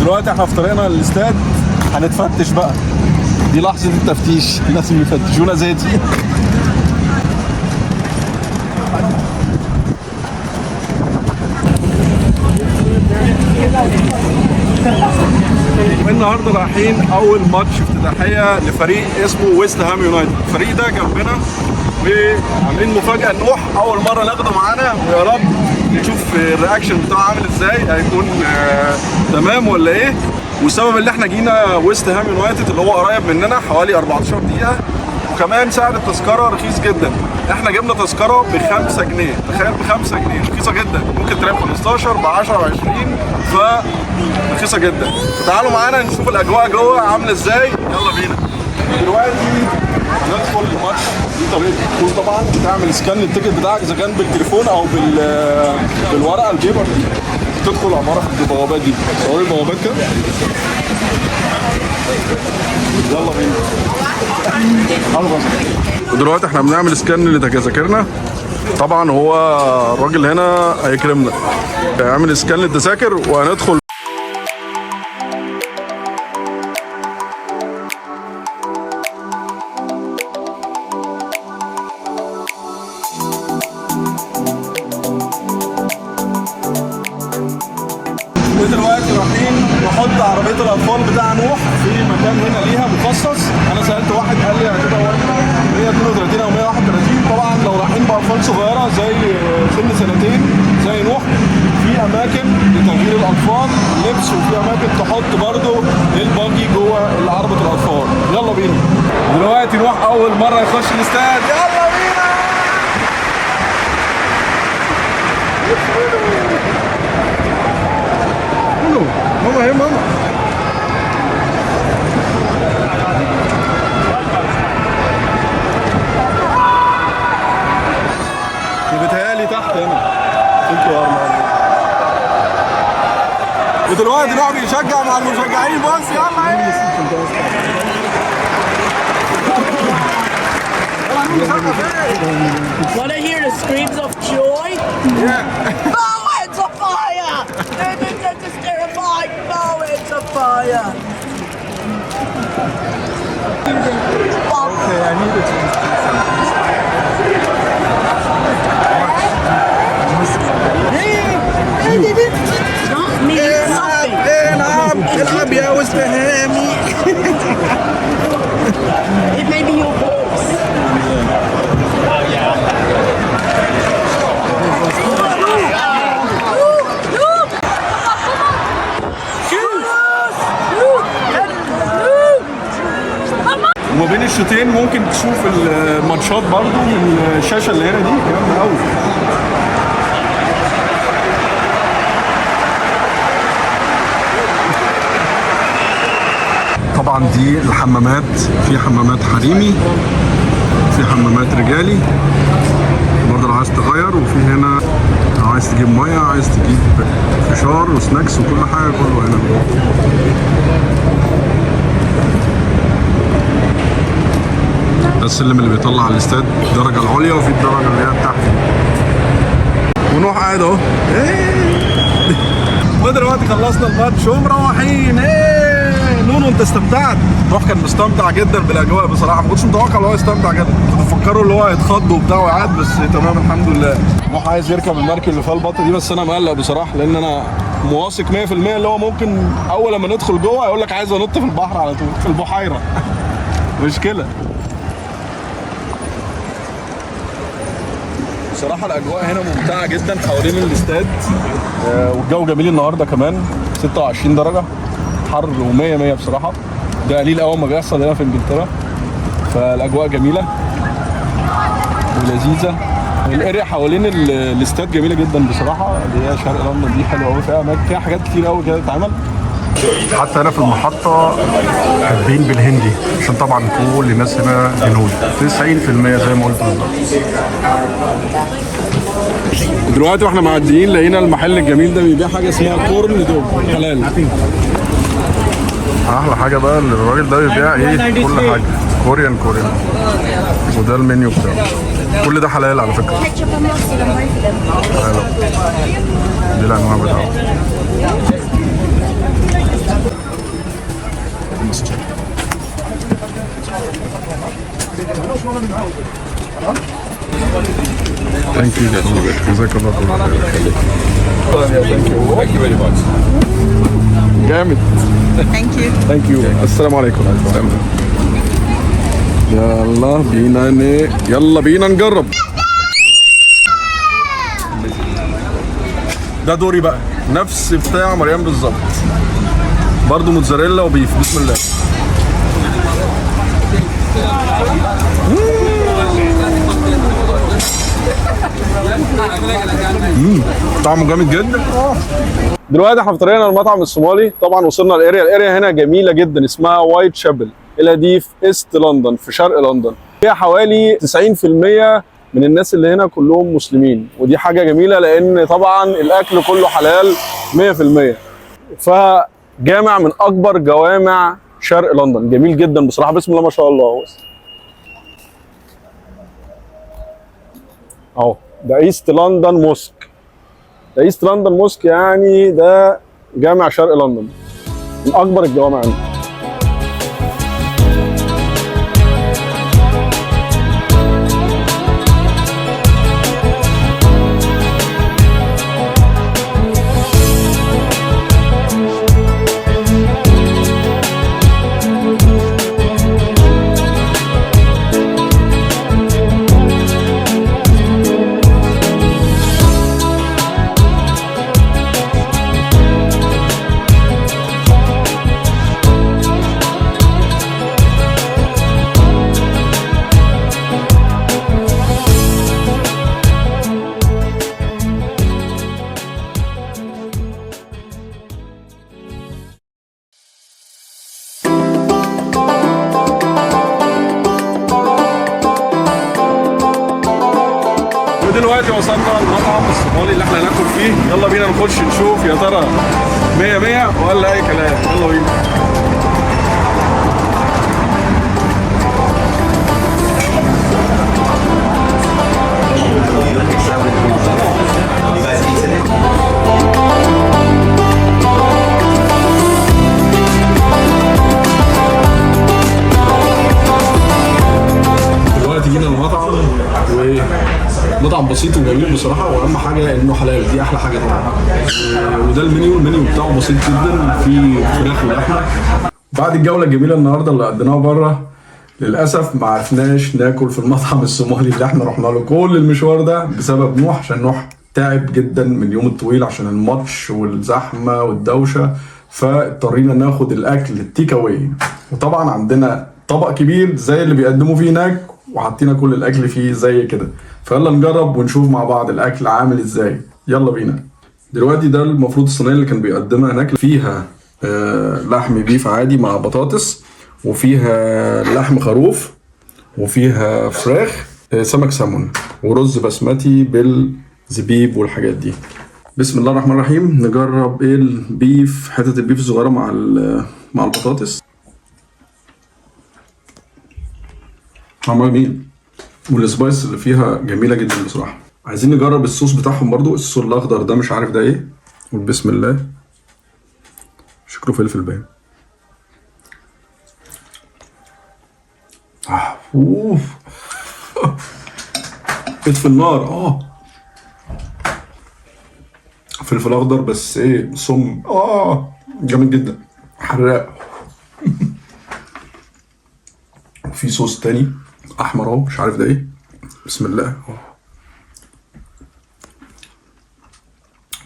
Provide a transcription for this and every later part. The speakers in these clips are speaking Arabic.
ودلوقتي احنا في طريقنا للاستاد هنتفتش بقى. دي لحظة التفتيش، الناس اللي بيفتشونا ذاتي. النهارده رايحين اول ماتش افتتاحيه لفريق اسمه ويست هام يونايتد. الفريق ده جنبنا وعاملين مفاجاه نوح اول مره ناخده معانا، ويا رب نشوف الرياكشن بتاعه عامل ازاي، هيكون تمام ولا ايه. والسبب اللي احنا جينا ويست هام يونايتد اللي هو قريب مننا حوالي 14 دقيقه، وكمان سعر التذكره رخيص جدا. احنا جبنا تذكره ب 5 جنيه، تخيل ب 5 جنيه رخيصه جدا، ممكن تلاقي ب 15 ب 10 ب 20 فرخيصه جدا. تعالوا معانا نشوف الاجواء جوه عامله ازاي، يلا بينا. دلوقتي هندخل الماتش. دي طريقه الدخول طبعا، تعمل سكان للتيكت بتاعك اذا كان بالتليفون او بالورقه البيبر دي. تدخل عباره عن البوابات دي، صور البوابات كده. يلا بينا. ودلوقتي احنا بنعمل سكان لتذاكرنا. طبعا هو الراجل هنا هيكرمنا، هيعمل سكان للتذاكر وهندخل. ودلوقتي رايحين نحط عربيه الاطفال بتاع نوح في مكان هنا ليها مخصص. انا سالت واحد قال لي هتبقى 132 او 131. طبعا لو رايحين باطفال صغيره زي سن سنتين زي نوح، في اماكن لتغيير الاطفال لبس، وفي اماكن تحط برضو الباجي جوه عربه الاطفال. يلا بينا. دلوقتي نوح اول مره يخش الاستاد، يلا بينا. ماما هي ماما. بتهيألي تحت هنا. ودلوقتي نوع بيشجع مع المشجعين. بص يلا ايه. Want to hear the screams of joy? Yeah. Oh, it's a fire! This is terrifying. No, it's a fire. Okay, I need to change Not me, nothing. العب يا وسط هامي. It may be your voice. وما بين الشوطين ممكن تشوف الماتشات برضو من الشاشه اللي هنا دي، جامده قوي. طبعا دي الحمامات، في حمامات حريمي، في حمامات رجالي برضه لو عايز تغير، وفي هنا لو عايز تجيب ميه، عايز تجيب فشار وسناكس وكل حاجه كله هنا. ده السلم اللي بيطلع على الاستاد، الدرجه العليا وفي الدرجه اللي هي تحت. ونروح قاعد اهو. ودلوقتي خلصنا الماتش ومروحين. نونو انت استمتعت؟ روح كان مستمتع جدا بالاجواء بصراحه، ما كنتش متوقع ان هو يستمتع كده، كنت مفكره اللي هو هيتخض وبتاع وقعد، بس تمام الحمد لله. روح عايز يركب المركب اللي فيها البطه دي، بس انا مقلق بصراحه لان انا مواثق 100% اللي هو ممكن اول لما ندخل جوه يقول لك عايز انط في البحر على طول، في البحيره. مشكله. بصراحه الاجواء هنا ممتعه جدا حوالين الاستاد، والجو جميل النهارده كمان 26 درجه، حر و100 100 بصراحه. ده قليل قوي ما بيحصل هنا في انجلترا، فالاجواء جميله ولذيذه. الاريا حوالين الاستاد جميله جدا بصراحه، اللي هي شرق لندن دي حلوه قوي، فيها حاجات كتير قوي كده تتعمل. حتى هنا في المحطه كاتبين بالهندي عشان طبعا كل الناس هنا هنود 90% زي ما قلت بالظبط. دلوقتي واحنا معديين لقينا المحل الجميل ده بيبيع حاجه اسمها كورن دوج حلال. احلى حاجه بقى اللي الراجل ده بيبيع ايه، كل حاجه كوريان. وده المنيو بتاعه، كل ده حلال على فكره. دي الانواع بتاعه. جزاك الله خير. Thank you very much. جامد. ثانك يو. السلام عليكم. يلا بينا نجرب. ده دوري بقى، نفس بتاع مريم بالظبط، برضو موتزاريلا وبيف. بسم الله. طعمه جامد جدا. دلوقتي احنا فطرنا المطعم الصومالي. طبعا وصلنا الاريا هنا جميله جدا، اسمها وايت شابل، دي في ايست لندن، في شرق لندن. فيها حوالي 90% من الناس اللي هنا كلهم مسلمين، ودي حاجه جميله لان طبعا الاكل كله حلال 100%. فجامع من اكبر جوامع شرق لندن، جميل جدا بصراحه. بسم الله ما شاء الله. اهو ده ايست لندن موسك. ده ايست لندن موسك، يعني ده جامع شرق لندن من اكبر الجوامع عندنا. ودلوقتي وصلنا المطعم الصومالي اللي احنا هناكل فيه. يلا بينا نخش نشوف يا ترى 100 ولا اي كلام. يلا بينا. دلوقتي جينا المطعم، ومطعم بسيط وجميل بصراحه، واهم حاجه انه حلال، دي احلى حاجه طبعا. وده المنيو بتاعه بسيط جدا، فيه فراخ ولحمه. بعد الجوله الجميله النهارده اللي قضيناها بره، للاسف ما عرفناش ناكل في المطعم الصومالي اللي احنا رحنا له كل المشوار ده بسبب نوح، عشان نوح تعب جدا من اليوم الطويل عشان الماتش والزحمه والدوشه، فاضطرينا ناخد الاكل التيك اواي. وطبعا عندنا طبق كبير زي اللي بيقدموا فيه هناك، وحطينا كل الاكل فيه زي كده. فيلا نجرب ونشوف مع بعض الاكل عامل ازاي. يلا بينا. دلوقتي ده المفروض الصينيه اللي كان بيقدمها هناك، فيها لحم بيف عادي مع بطاطس، وفيها لحم خروف، وفيها فراخ، سمك سمون، ورز بسمتي بالزبيب والحاجات دي. بسم الله الرحمن الرحيم. نجرب ايه البيف، حته البيف الصغيره مع البطاطس. طعمها جميل، والسبايس اللي فيها جميله جدا بصراحه. عايزين نجرب الصوص بتاعهم برضو، الصوص الاخضر ده مش عارف ده ايه. وبسم الله. شكله فلفل باين. اوف. اطفي النار. فلفل اخضر بس ايه، صم. جامد جدا، حراق. في صوص تاني احمر اهو، مش عارف ده ايه. بسم الله.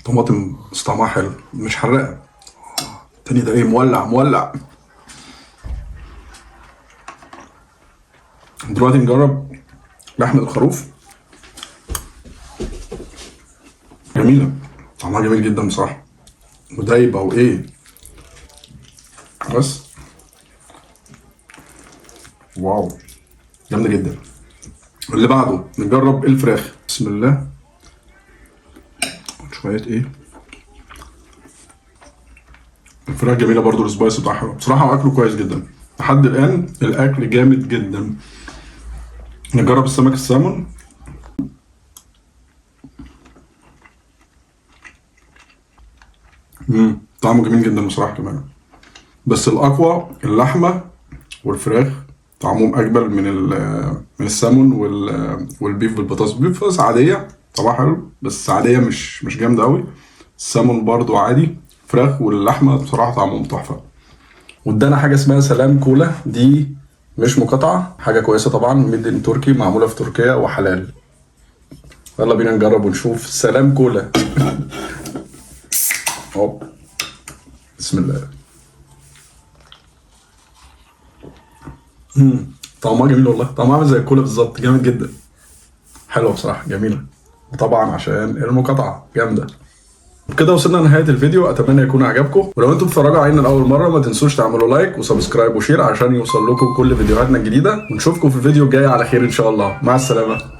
طماطم بس طعمها حلو، مش حراقه. تاني ده ايه، مولع. دلوقتي نجرب لحمة الخروف. جميلة، طعمها جميل جدا بصراحة، ودايبة وايه. بس واو، جامدة جدا. اللي بعده نجرب الفراخ. بسم الله. شوية ايه، الفراخ جميلة برضو، السبايس بتاعها حلو بصراحة، واكله كويس جدا لحد الآن. الأكل جامد جدا. نجرب السمك السامون. طعمه جميل جدا بصراحة كمان، بس الأقوى اللحمة والفراخ، طعمهم أجمل من السامون والبيف بالبطاطس. البيف عادية طبعا حلو بس عاديه، مش جامده قوي. السلمون برضو عادي. فراخ واللحمه بصراحه طعمهم تحفه. وادانا حاجه اسمها سلام كولا، دي مش مقاطعه، حاجه كويسه طبعا، ميد ان تركي، معموله في تركيا وحلال. يلا بينا نجرب ونشوف سلام كولا. هوب، بسم الله. طعمها جميل والله، طعمها عامل زي الكولا بالظبط، جامد جدا. حلوه بصراحه، جميله. وطبعا عشان المقاطعه جامده. بكده وصلنا لنهايه الفيديو، اتمنى يكون عجبكم، ولو انتم بتتفرجوا علينا لاول مره ما تنسوش تعملوا لايك وسبسكرايب وشير عشان يوصل لكم كل فيديوهاتنا الجديده، ونشوفكم في الفيديو الجاي على خير ان شاء الله. مع السلامه.